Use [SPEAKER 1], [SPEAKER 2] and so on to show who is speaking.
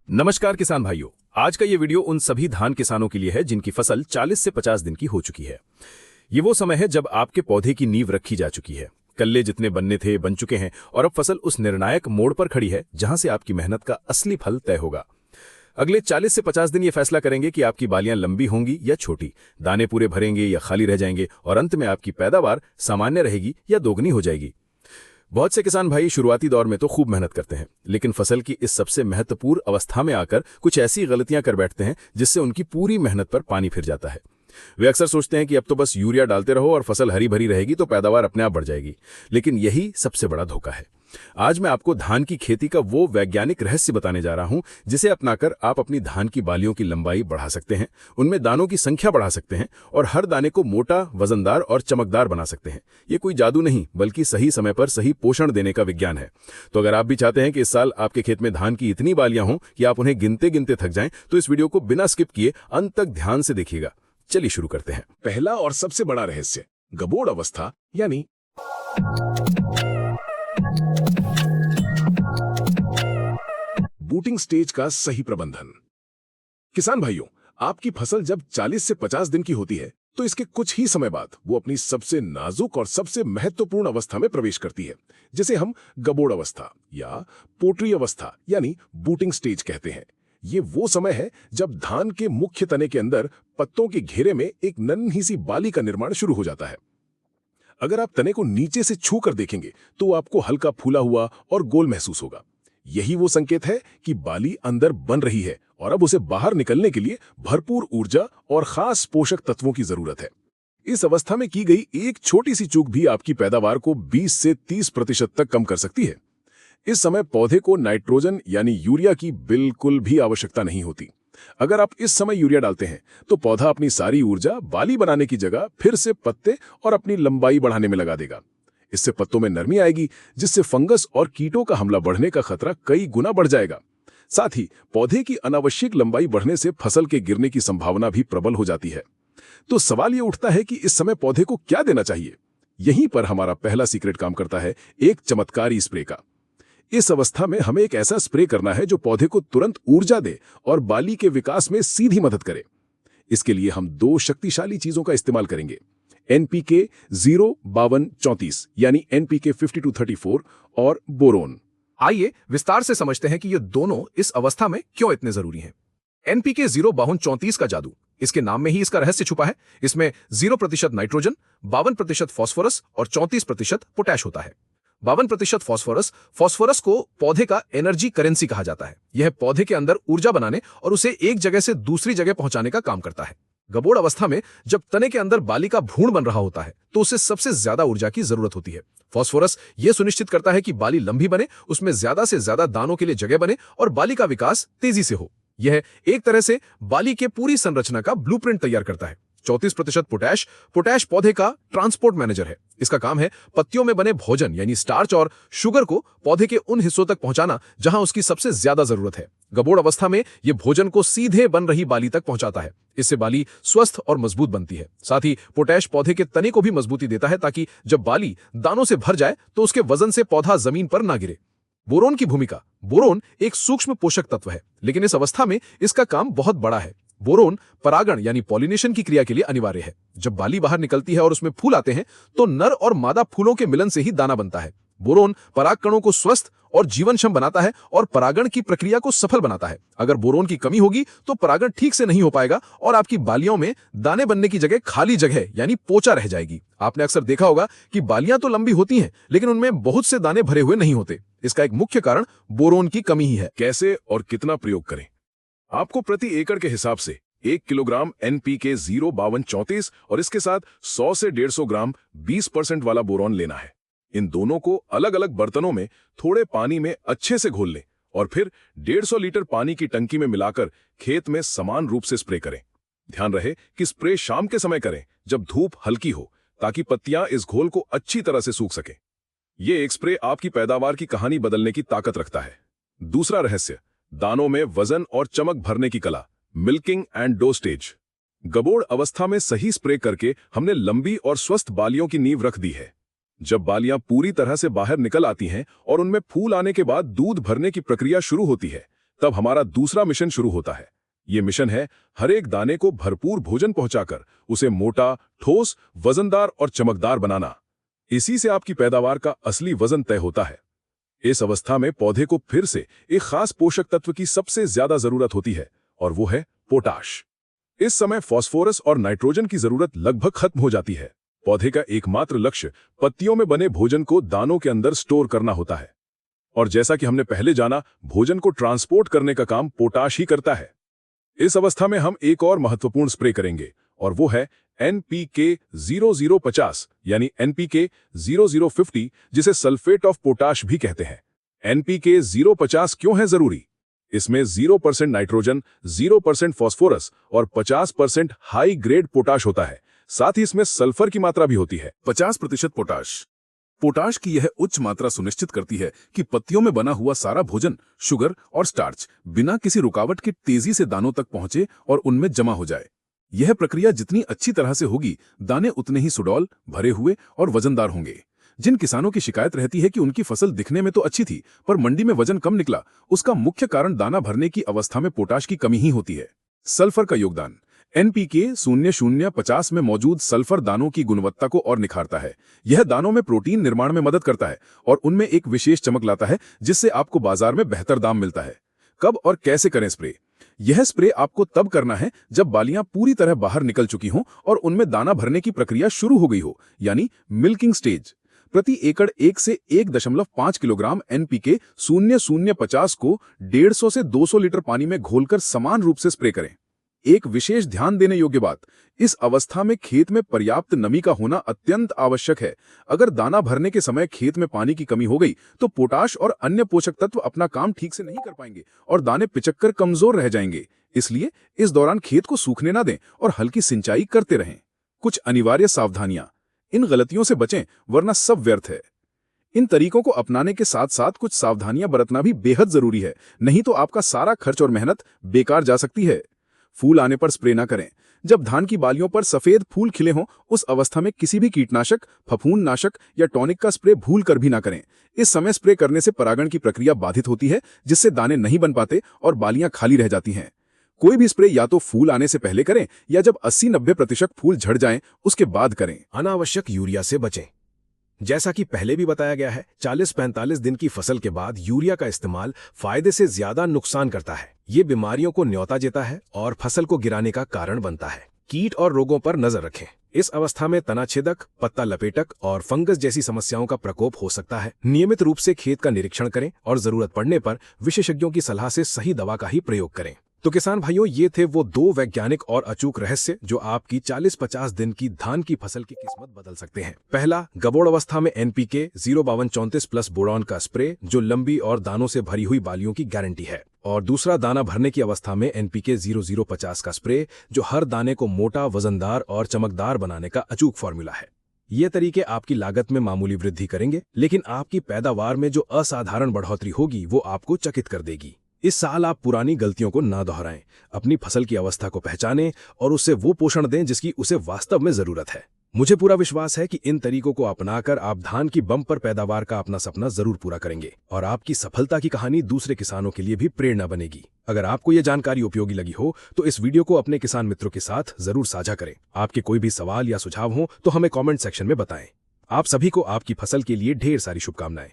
[SPEAKER 1] नमस्कार किसान भाइयों। आज का ये वीडियो उन सभी धान किसानों के लिए है जिनकी फसल 40 से 50 दिन की हो चुकी है। ये वो समय है जब आपके पौधे की नींव रखी जा चुकी है, कल्ले जितने बनने थे बन चुके हैं और अब फसल उस निर्णायक मोड़ पर खड़ी है जहां से आपकी मेहनत का असली फल तय होगा। अगले 40 से 50 दिन ये फैसला करेंगे कि आपकी बालियां लंबी होंगी या छोटी, दाने पूरे भरेंगे या खाली रह जाएंगे और अंत में आपकी पैदावार सामान्य रहेगी या दोगुनी हो जाएगी। बहुत से किसान भाई शुरुआती दौर में तो खूब मेहनत करते हैं, लेकिन फसल की इस सबसे महत्वपूर्ण अवस्था में आकर कुछ ऐसी गलतियां कर बैठते हैं जिससे उनकी पूरी मेहनत पर पानी फिर जाता है। वे अक्सर सोचते हैं कि अब तो बस यूरिया डालते रहो और फसल हरी भरी रहेगी तो पैदावार अपने आप बढ़ जाएगी, लेकिन यही सबसे बड़ा धोखा है। आज मैं आपको धान की खेती का वो वैज्ञानिक रहस्य बताने जा रहा हूं जिसे अपनाकर आप अपनी धान की बालियों की लंबाई बढ़ा सकते हैं, उनमें दानों की संख्या बढ़ा सकते हैं और हर दाने को मोटा, वजनदार और चमकदार बना सकते हैं। ये कोई जादू नहीं, बल्कि सही समय पर सही पोषण देने का विज्ञान है। तो अगर आप भी चाहते हैं कि इस साल आपके खेत में धान की इतनी बालियां हों कि आप उन्हें गिनते गिनते थक जाएं, तो इस वीडियो को बिना स्किप किए अंत तक ध्यान से देखिएगा। चलिए शुरू करते हैं।
[SPEAKER 2] पहला और सबसे बड़ा रहस्य, गबोड़ अवस्था यानी बूटिंग स्टेज का सही प्रबंधन। किसान भाइयों, आपकी फसल जब 40 से 50 दिन की होती है तो इसके कुछ ही समय बाद वो अपनी सबसे नाजुक और सबसे महत्वपूर्ण अवस्था में प्रवेश करती है, जिसे हम गबोड़ अवस्था या पोट्री अवस्था यानी बूटिंग स्टेज कहते हैं। ये वो समय है जब धान के मुख्य तने के अंदर पत्तों के घेरे में एक नन्ही सी बाली का निर्माण शुरू हो जाता है। अगर आप तने को नीचे से छू कर देखेंगे तो आपको हल्का फूला हुआ और गोल महसूस होगा। यही वो संकेत है कि बाली अंदर बन रही है और अब उसे बाहर निकलने के लिए भरपूर ऊर्जा और खास पोषक तत्वों की जरूरत है। इस अवस्था में की गई एक छोटी सी चूक भी आपकी पैदावार को 20 से 30% तक कम कर सकती है। इस समय पौधे को नाइट्रोजन यानी यूरिया की बिल्कुल भी आवश्यकता नहीं होती। अगर आप इस समय यूरिया डालते हैं तो पौधा अपनी सारी ऊर्जा बाली बनाने की जगह फिर से पत्ते और अपनी लंबाई बढ़ाने में लगा देगा। इससे पत्तों में नरमी आएगी, जिससे फंगस और कीटों का हमला बढ़ने का खतरा कई गुना बढ़ जाएगा। साथ ही पौधे की अनावश्यक लंबाई बढ़ने से फसल के गिरने की संभावना भी प्रबल हो जाती है। तो सवाल ये उठता है कि इस समय पौधे को क्या देना चाहिए। यहीं पर हमारा पहला सीक्रेट काम करता है, एक चमत्कारी स्प्रे का। इस अवस्था में हमें एक ऐसा स्प्रे करना है जो पौधे को तुरंत ऊर्जा दे और बाली के विकास में सीधी मदद करे। इसके लिए हम दो शक्तिशाली चीजों का इस्तेमाल करेंगे, NPK 0-52-34 यानी NPK 52-34 और बोरोन।
[SPEAKER 3] आइए विस्तार से समझते हैं कि ये दोनों इस अवस्था में क्यों इतने जरूरी हैं। NPK 0-52-34 का जादू, इसके नाम में ही इसका रहस्य छुपा है। इसमें 0% नाइट्रोजन, 52% फास्फोरस और 34% पोटैश होता है। 52% फास्फोरस को पौधे का एनर्जी करेंसी कहा जाता है। यह पौधे के अंदर ऊर्जा बनाने और उसे एक जगह से दूसरी जगह पहुंचाने का काम करता है। गबोड़ अवस्था में जब तने के अंदर बाली का भ्रूण बन रहा होता है तो उसे सबसे ज्यादा ऊर्जा की जरूरत होती है। फास्फोरस यह सुनिश्चित करता है कि बाली लंबी बने, उसमें ज्यादा से ज्यादा दानों के लिए जगह बने और बाली का विकास तेजी से हो। यह एक तरह से बाली के पूरी संरचना का ब्लूप्रिंट तैयार करता है। 34% पोटैश पौधे का ट्रांसपोर्ट मैनेजर है। इसका काम है पत्तियों में बने भोजन यानी स्टार्च और शुगर को पौधे के उन हिस्सों तक पहुंचाना जहां उसकी सबसे ज्यादा जरूरत है। गबोड़ अवस्था में यह भोजन को सीधे बन रही बाली तक पहुंचाता है। इससे बाली स्वस्थ और मजबूत बनती है। साथ ही पोटैश पौधे के तने को भी मजबूती देता है ताकि जब बाली दानों से भर जाए तो उसके वजन से पौधा जमीन पर ना गिरे। बोरोन की भूमिका, बोरोन एक सूक्ष्म पोषक तत्व है, लेकिन इस अवस्था में इसका काम बहुत बड़ा है। बोरोन परागण यानी पॉलिनेशन की क्रिया के लिए अनिवार्य है। जब बाली बाहर निकलती है और उसमें फूल आते हैं तो नर और मादा फूलों के मिलन से ही दाना बनता है। बोरोन पराग कणों को स्वस्थ और जीवनक्षम बनाता है और परागण की प्रक्रिया को सफल बनाता है। अगर बोरोन की कमी होगी तो परागण ठीक से नहीं हो पाएगा और आपकी बालियों में दाने बनने की जगह खाली जगह यानी पोचा रह जाएगी। आपने अक्सर देखा होगा कि बालियां तो लंबी होती हैं लेकिन उनमें बहुत से दाने भरे हुए नहीं होते। इसका एक मुख्य कारण बोरोन की कमी ही है।
[SPEAKER 2] कैसे और कितना प्रयोग करें? आपको प्रति एकड़ के हिसाब से 1 किलोग्राम NPK 0-52-34 और इसके साथ 100 से 150 ग्राम 20% वाला बोरॉन लेना है। इन दोनों को अलग अलग बर्तनों में थोड़े पानी में अच्छे से घोल लें और फिर 150 लीटर पानी की टंकी में मिलाकर खेत में समान रूप से स्प्रे करें। ध्यान रहे कि स्प्रे शाम के समय करें जब धूप हल्की हो, ताकि पत्तियां इस घोल को अच्छी तरह से सूख सकें। यह एक स्प्रे आपकी पैदावार की कहानी बदलने की ताकत रखता है। दूसरा रहस्य, दानों में वजन और चमक भरने की कला, मिल्किंग एंड डो स्टेज। गबोड़ अवस्था में सही स्प्रे करके हमने लंबी और स्वस्थ बालियों की नींव रख दी है। जब बालियां पूरी तरह से बाहर निकल आती हैं और उनमें फूल आने के बाद दूध भरने की प्रक्रिया शुरू होती है, तब हमारा दूसरा मिशन शुरू होता है। ये मिशन है हर एक दाने को भरपूर भोजन पहुंचाकर उसे मोटा, ठोस, वजनदार और चमकदार बनाना। इसी से आपकी पैदावार का असली वजन तय होता है। इस अवस्था में पौधे को फिर से एक खास पोषक तत्व की सबसे ज्यादा जरूरत होती है और वो है पोटाश। इस समय फास्फोरस और नाइट्रोजन की जरूरत लगभग खत्म हो जाती है। पौधे का एकमात्र लक्ष्य पत्तियों में बने भोजन को दानों के अंदर स्टोर करना होता है। और जैसा कि हमने पहले जाना, भोजन को ट्रांसपोर्ट करने का काम पोटाश ही करता है। इस अवस्था में हम एक और महत्वपूर्ण स्प्रे करेंगे और वो है NPK 0050 यानी NPK 0050, जिसे सल्फेट ऑफ पोटाश भी कहते हैं। NPK 050 क्यों है जरूरी? इसमें 0% नाइट्रोजन, 0% फास्फोरस और 50% हाई ग्रेड पोटाश होता है। साथ ही इसमें सल्फर की मात्रा भी होती है।
[SPEAKER 4] 50% पोटाश। पोटाश की यह उच्च मात्रा सुनिश्चित करती है कि पत्तियों में बना हुआ सारा भोजन, शुगर और स्टार्च बिना किसी रुकावट के तेजी से दानों तक पहुंचे और उनमें जमा हो जाए। यह प्रक्रिया जितनी अच्छी तरह से होगी, दाने उतने ही सुडौल, भरे हुए और वजनदार होंगे। जिन किसानों की शिकायत रहती है कि उनकी फसल दिखने में तो अच्छी थी पर मंडी में वजन कम निकला, उसका मुख्य कारण दाना भरने की अवस्था में पोटाश की कमी ही होती है। सल्फर का योगदान। NPK 0050 में मौजूद सल्फर दानों की गुणवत्ता को और निखारता है। यह दानों में प्रोटीन निर्माण में मदद करता है और उनमें एक विशेष चमक लाता है, जिससे आपको बाजार में बेहतर दाम मिलता है। कब और कैसे करें स्प्रे? यह स्प्रे आपको तब करना है जब बालियां पूरी तरह बाहर निकल चुकी हों और उनमें दाना भरने की प्रक्रिया शुरू हो गई हो, यानी मिल्किंग स्टेज। प्रति एकड़ 1 से 1.5 किलोग्राम NPK 0050 को 150 से 200 लीटर पानी में घोलकर समान रूप से स्प्रे करें। एक विशेष ध्यान देने योग्य बात, इस अवस्था में खेत में पर्याप्त नमी का होना अत्यंत आवश्यक है। अगर दाना भरने के समय खेत में पानी की कमी हो गई तो पोटाश और अन्य पोषक तत्व अपना काम ठीक से नहीं कर पाएंगे और दाने पिचककर कमजोर रह जाएंगे। इसलिए इस दौरान खेत को सूखने ना दें और हल्की सिंचाई करते रहें। कुछ अनिवार्य सावधानियां। इन गलतियों से बचें वरना सब व्यर्थ है। इन तरीकों को अपनाने के साथ साथ कुछ सावधानियां बरतना भी बेहद जरूरी है, नहीं तो आपका सारा खर्च और मेहनत बेकार जा सकती है। फूल आने पर स्प्रे ना करें। जब धान की बालियों पर सफेद फूल खिले हों, उस अवस्था में किसी भी कीटनाशक, फफूंदनाशक या टॉनिक का स्प्रे भूल कर भी ना करें। इस समय स्प्रे करने से परागण की प्रक्रिया बाधित होती है, जिससे दाने नहीं बन पाते और बालियां खाली रह जाती हैं। कोई भी स्प्रे या तो फूल आने से पहले करें या जब 80-90% फूल झड़ जाएं, उसके बाद करें।
[SPEAKER 1] अनावश्यक यूरिया से बचें। जैसा कि पहले भी बताया गया है, 40-45 दिन की फसल के बाद यूरिया का इस्तेमाल फायदे से ज्यादा नुकसान करता है। ये बीमारियों को न्योता देता है और फसल को गिराने का कारण बनता है। कीट और रोगों पर नजर रखें। इस अवस्था में तनाछेदक, पत्ता लपेटक और फंगस जैसी समस्याओं का प्रकोप हो सकता है। नियमित रूप से खेत का निरीक्षण करें और जरूरत पड़ने पर विशेषज्ञों की सलाह से सही दवा का ही प्रयोग करें। तो किसान भाइयों, ये थे वो 2 वैज्ञानिक और अचूक रहस्य जो आपकी 40-50 दिन की धान की फसल की किस्मत बदल सकते हैं। पहला, गबोड़ अवस्था में NPK 05234 प्लस बोरॉन का स्प्रे, जो लंबी और दानों से भरी हुई बालियों की गारंटी है। और दूसरा, दाना भरने की अवस्था में NPK 0050 का स्प्रे, जो हर दाने को मोटा, वजनदार और चमकदार बनाने का अचूक फॉर्मूला है। ये तरीके आपकी लागत में मामूली वृद्धि करेंगे, लेकिन आपकी पैदावार में जो असाधारण बढ़ोतरी होगी वो आपको चकित कर देगी। इस साल आप पुरानी गलतियों को ना दोहराएं, अपनी फसल की अवस्था को पहचानें और उसे वो पोषण दें जिसकी उसे वास्तव में जरूरत है। मुझे पूरा विश्वास है कि इन तरीकों को अपनाकर आप धान की बम्पर पैदावार का अपना सपना जरूर पूरा करेंगे और आपकी सफलता की कहानी दूसरे किसानों के लिए भी प्रेरणा बनेगी। अगर आपको ये जानकारी उपयोगी लगी हो तो इस वीडियो को अपने किसान मित्रों के साथ जरूर साझा करें। आपके कोई भी सवाल या सुझाव हो तो हमें कमेंट सेक्शन में बताएं। आप सभी को आपकी फसल के लिए ढेर सारी शुभकामनाएं।